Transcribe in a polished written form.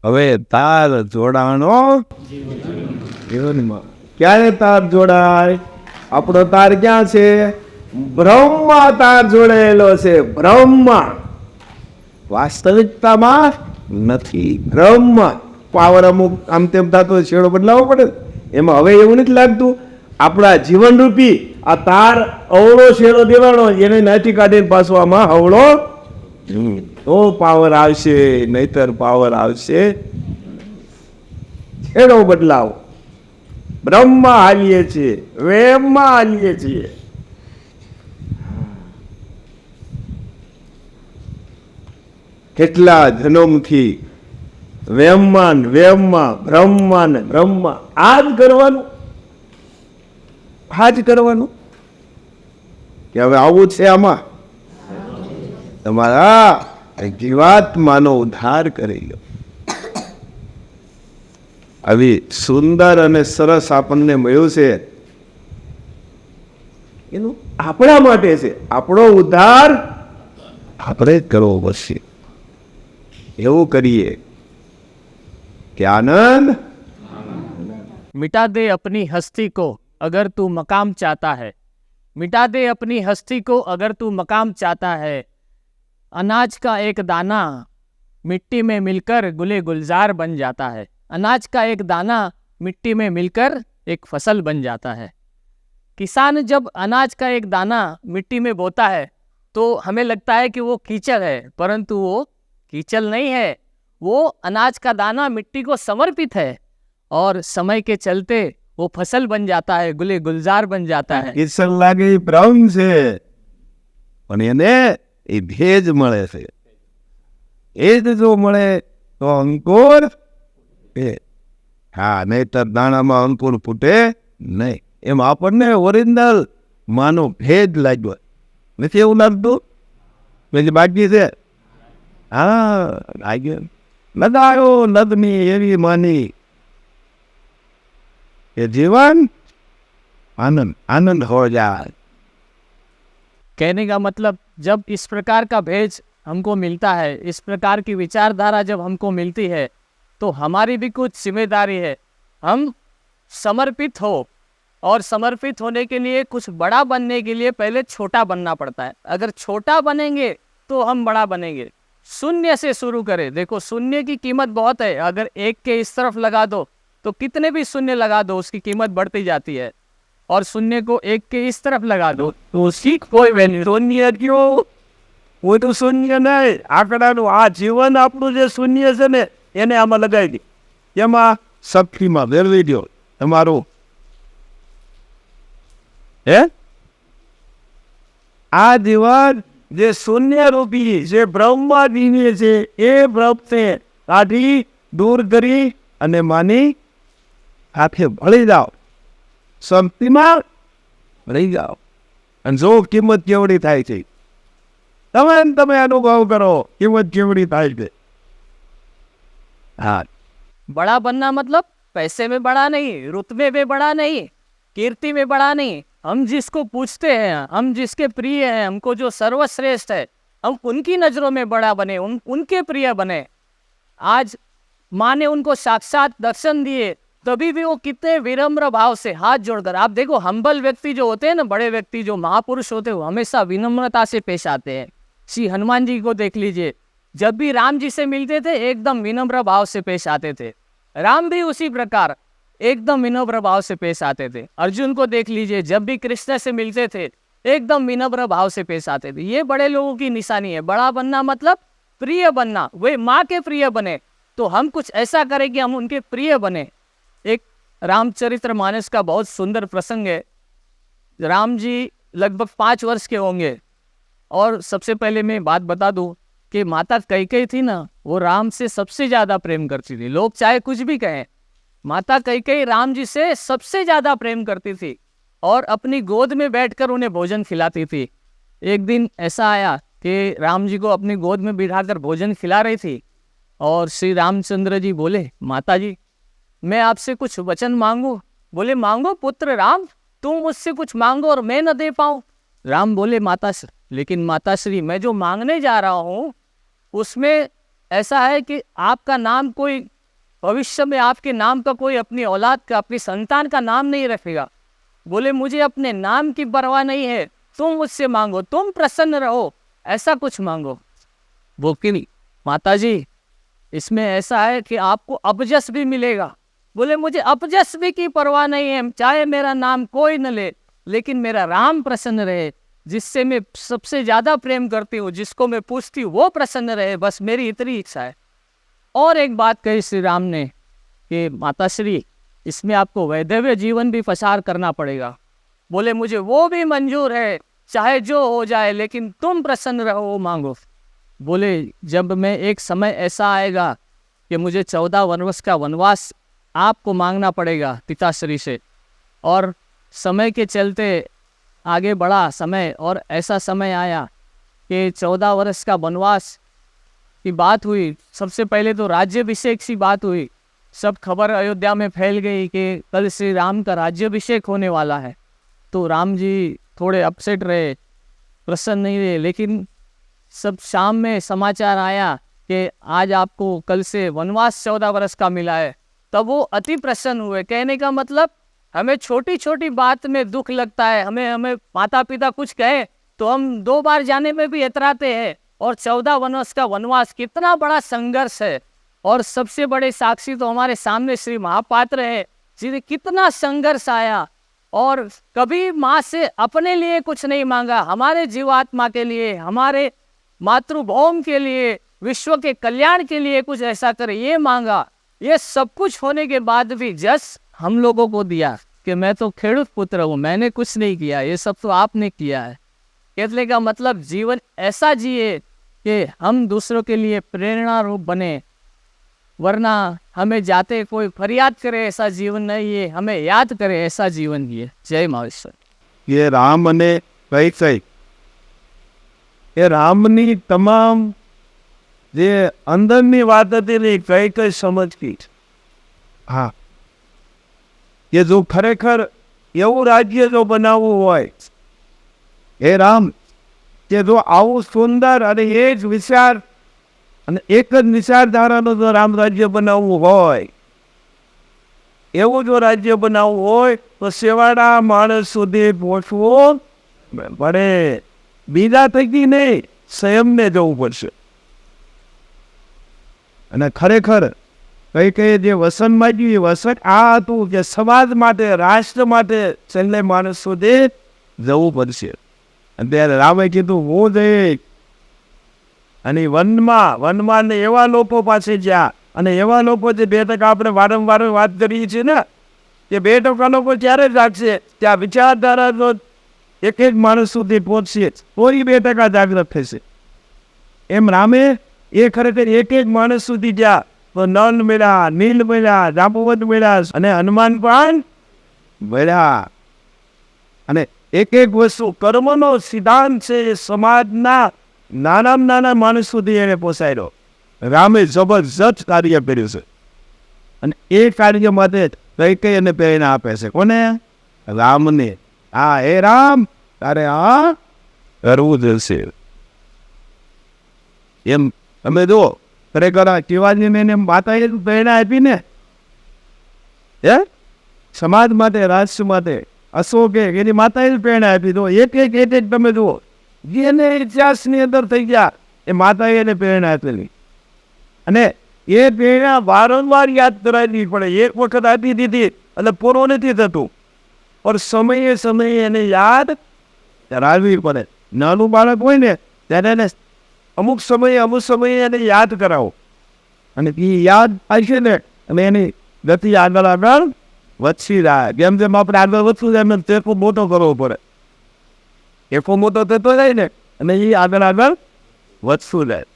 હવે તાર જોડાણો જીવનમાં ક્યારે તાર જોડાય? આપણો તાર ક્યાં છે? બ્રહ્મમાં તાર જોડાયેલો છે. બ્રહ્મમાં, વાસ્તવિકતામાં નથી. બ્રહ્મમાં પાવર અમુક આમ તેમ થતો છેડો બદલાવો પડે. એમાં હવે એવું નથી લાગતું આપણા જીવનરૂપી આ તાર અવળો છેડો દેવાનો, એને નાથી કાઢીને પાછો આમાં હવળો તો પાવર આવશે, નહીતર પાવર આવશે. છેડો બદલાવો. બ્રહ્મમાં હાલીએ છીએ, વેમમાં હાલીએ છીએ. કેટલા જન્મથી વેમમાં બ્રહ્મમાં ને બ્રહ્મમાં આ જ કરવાનું, આ જ કરવાનું. કે હવે આવું છે આમાં તમારા જીવાત્માનો ઉદ્ધાર કરી લો. આવી સુંદર અને સરસ આપણને મળ્યું છે, એનું આપણા માટે છે. આપણો ઉદ્ધાર આપણે જ કરવો પડશે. એવું કરીએ કે આનંદ. मिटा दे अपनी हस्ती को अगर तू मकाम चाहता है, मिटा दे अपनी हस्ती को अगर तू मकाम चाहता है. अनाज का एक दाना मिट्टी में मिलकर गुले गुलजार बन जाता है. अनाज का एक दाना मिट्टी में मिलकर एक फसल बन जाता है. किसान जब अनाज का एक दाना मिट्टी में बोता है तो हमें लगता है कि वो कीचड़ है, परंतु वो कीचड़ नहीं है. वो अनाज का दाना मिट्टी को समर्पित है और समय के चलते वो फसल बन जाता है, गुले गुलजार बन जाता है. ઈશ્વર લાગે એ બ્રહ્મ છે, પણ એને એ ભેજ મળે છે. એ જ જો મળે તો અંકુર હા, નહીતર દાણામાં અંકુર ફૂટે નહીં. એમ આપણને ઓરિજિનલ માનો ભેજ લાગ્યો નથી, એવું લાગતું? પછી બાકી છે હા લાગ્યો લદાયો લદની એવી માની કે जीवन आनंद आनंद हो जाए. कहने का मतलब जब इस प्रकार का भेज हमको मिलता है, इस प्रकार की विचारधारा जब हमको मिलती है, तो हमारी भी कुछ जिम्मेदारी है. हम समर्पित हो, और समर्पित होने के लिए कुछ बड़ा बनने के लिए पहले छोटा बनना पड़ता है. अगर छोटा बनेंगे तो हम बड़ा बनेंगे. शून्य से शुरू करें. देखो शून्य की कीमत बहुत है. अगर एक के इस तरफ लगा दो तो कितने भी शून्य लगा दो उसकी कीमत बढ़ती जाती है, और शून्य को एक के इस तरफ लगा दो तो उसकी कोई वैल्यू. શૂન્ય કયો? કોઈ તો શૂન્ય નહીં. આંકડાનું આ જીવન આપણું જે શૂન્ય છે ને એને આમાં લગાવી દે, એમાં શક્તિમાં ફેરવી દો તમારું. હે આ જીવન જે શૂન્ય રૂપી જે બ્રહ્મમાં જીવે છે એ બ્રહ્મને કાઢી દૂર કરી અને માની હાથે ભળી જાઓ, શક્તિમાં ભળી જાઓ. અને જો કિંમત કેવડી થાય છે, તમે અનુભવ કરો કિંમત કેવડી થાય છે. હા, बड़ा बनना मतलब पैसे में बड़ा नहीं, रुतबे में बड़ा नहीं, कीर्ति में बड़ा नहीं. हम जिसको पूछते हैं, हम जिसके प्रिय हैं, हमको जो सर्वश्रेष्ठ है, हम उनकी नज़रों में बड़ा बने, उनके प्रिय बने. आज माँ ने उनको साक्षात दर्शन दिए, तभी भी वो कितने विनम्र भाव से हाथ जोड़कर. आप देखो हम्बल व्यक्ति जो होते हैं ना, बड़े व्यक्ति जो महापुरुष होते हैं, वो हमेशा विनम्रता से पेश आते हैं. श्री हनुमान जी को देख लीजिए, जब भी राम जी से मिलते थे एकदम विनम्र भाव से पेश आते थे. राम भी उसी प्रकार एकदम विनम्र भाव से पेश आते थे. अर्जुन को देख लीजिए, जब भी कृष्ण से मिलते थे एकदम विनम्र भाव से पेश आते थे. ये बड़े लोगों की निशानी है. बड़ा बनना मतलब प्रिय बनना. वे माँ के प्रिय बने तो हम कुछ ऐसा करें कि हम उनके प्रिय बने. एक रामचरित्र मानस का बहुत सुंदर प्रसंग है. राम जी लगभग 5 वर्ष के होंगे, और सबसे पहले मैं बात बता दूं कि माता कैकेयी थी ना, वो राम से सबसे ज़्यादा प्रेम करती थी. लोग चाहे कुछ भी कहें, माता कैकेयी राम जी से सबसे ज़्यादा प्रेम करती थी और अपनी गोद में बैठकर उन्हें भोजन खिलाती थी. एक दिन ऐसा आया कि राम जी को अपनी गोद में बिठाकर भोजन खिला रही थी, और श्री रामचंद्र जी बोले, माता जी मैं आपसे कुछ वचन मांगू? बोले, मांगो पुत्र राम, तुम मुझसे कुछ मांगो और मैं न दे पाऊँ. राम बोले, लेकिन माताश्री मैं जो मांगने जा रहा हूँ उसमें ऐसा है कि आपका नाम कोई भविष्य में आपके नाम का कोई अपनी औलाद का, अपनी संतान का नाम नहीं रखेगा। बोले मुझे अपने नाम की परवाह नहीं है, तुम मुझसे मांगो, तुम प्रसन्न रहो, ऐसा कुछ मांगो। वो कि माता जी इसमें ऐसा है कि आपको अपजस भी मिलेगा। बोले मुझे अपजस भी की परवाह नहीं है, चाहे मेरा नाम कोई न ले, लेकिन मेरा राम प्रसन्न रहे, जिससे मैं सबसे ज़्यादा प्रेम करती हूँ, जिसको मैं पूछती हूँ वो प्रसन्न रहे, बस मेरी इतनी इच्छा है। और एक बात कही श्री राम ने कि माता श्री इसमें आपको वैधव्य जीवन भी प्रसार करना पड़ेगा। बोले मुझे वो भी मंजूर है, चाहे जो हो जाए, लेकिन तुम प्रसन्न रहो, वो मांगो। बोले जब मैं एक समय ऐसा आएगा कि मुझे 14 वर्ष का वनवास आपको मांगना पड़ेगा पिताश्री से, और समय के चलते आगे बढ़ा समय, और ऐसा समय आया कि 14 वर्ष का वनवास की बात हुई। सबसे पहले तो राज्याभिषेक सी बात हुई, सब खबर अयोध्या में फैल गई कि कल श्री राम का राज्याभिषेक होने वाला है। तो राम जी थोड़े अपसेट रहे, प्रसन्न नहीं रहे, लेकिन सब शाम में समाचार आया कि आज आपको कल से वनवास 14 वर्ष का मिला है, तब वो अति प्रसन्न हुए। कहने का मतलब हमें छोटी छोटी बात में दुख लगता है, हमें माता पिता कुछ कहे तो हम 2 बार जाने में भी इतराते हैं, और 14 वर्ष का वनवास कितना बड़ा संघर्ष है। और सबसे बड़े साक्षी तो हमारे सामने श्री महापात्र है, जिन्हें कितना संघर्ष आया, और कभी माँ से अपने लिए कुछ नहीं मांगा, हमारे जीवात्मा के लिए, हमारे मातृभौम के लिए, विश्व के कल्याण के लिए कुछ ऐसा करे, ये मांगा। ये सब कुछ होने के बाद भी जस हम लोगों को दिया कि मैं तो खेड़ूत पुत्र हूँ, मैंने कुछ नहीं किया, ये सब तो आपने किया है। कहने का मतलब जीवन ऐसा जिए कि हम दूसरों के लिए प्रेरणा रूप बने, वरना हमें जाते कोई फरियाद करे ऐसा जीवन नहीं है, हमें याद करे ऐसा जीवन जिए। जय माहेश्वर। ये राम ने कई એ રામની તમામ જે અંદરની વાત હતી ને કઈ સમજતી હા કે જો ખરેખર એવું રાજ્ય જો બનાવવું હોય, એ રામ કે જો આવું સુંદર અને એ જ વિચાર અને એક જ વિચારધારાનું જો રામ રાજ્ય બનાવવું હોય, એવું જો રાજ્ય બનાવવું હોય તો સેવાડા માણસ સુધી પહોંચવું પડે, બીજા થકી નહીં, સંયમને જવું પડશે। અને ખરેખર કઈ જે વસનમાં જે વસન આ હતું કે સમાજ માટે, રાષ્ટ્ર માટે છેલ્લે માણસ સુધી જવું પડશે। અને ત્યારે રામે કીધું હું જઈશ, અને વનમાં ને એવા લોકો પાસે જ્યાં, અને એવા લોકો જે 2% આપણે વારંવાર વાત કરીએ છીએ ને, કે 2% લોકો ત્યારે જ રાખશે ત્યાં વિચારધારા એક એક માણસ સુધી પહોંચશે, કોઈ 2% જાગૃત થશે। એમ રામે એ ખરેખર એક એક માણસ સુધી જ્યાં તો નલ મળ્યા, નીલ મળ્યા, જાંબુવંત મળ્યા, અને હનુમાન પણ મળ્યા। અને એક એક વસ્તુ કર્મનો સિદ્ધાંત છે, એ સમાજના નાનામાં નાના માણસ સુધી એને પહોંચાડ્યો। રામે જબરજસ્ત કાર્ય કર્યું છે, અને એ કાર્ય માટે કઈ એને પ્રેરણા આપે છે, કોને? રામને। હા, હે રામ તારે આ કરવું જશે। એમ તમે જુઓ, ખરેખર શિવાજીને એને માતાએ પ્રેરણા આપી ને, હે સમાજ માટે, રાષ્ટ્ર માટે। અશોકે એની માતાએ પ્રેરણા આપી। તો એક એક તમે જુઓ, જેને ઇતિહાસની અંદર થઈ ગયા, એ માતાએ એને પ્રેરણા આપેલી, અને એ પ્રેરણા વારંવાર યાદ કરાવવી પડે। એક વખત આપી દીધી એટલે પૂરો નથી થતું, પણ સમયે સમયે એને યાદ કરાવવી પડે। નાનું બાળક હોય ને ત્યારે એને અમુક સમયે એને યાદ કરાવો, અને એ યાદ આવશે ને અને એની ગતિ આગળ વધતી જાય। જેમ જેમ આપણે આગળ વધતું જાય એમ ટેકો મોટો કરવો પડે, ટેકો મોટો થતો જાય ને, અને એ આગળ વધતું જાય।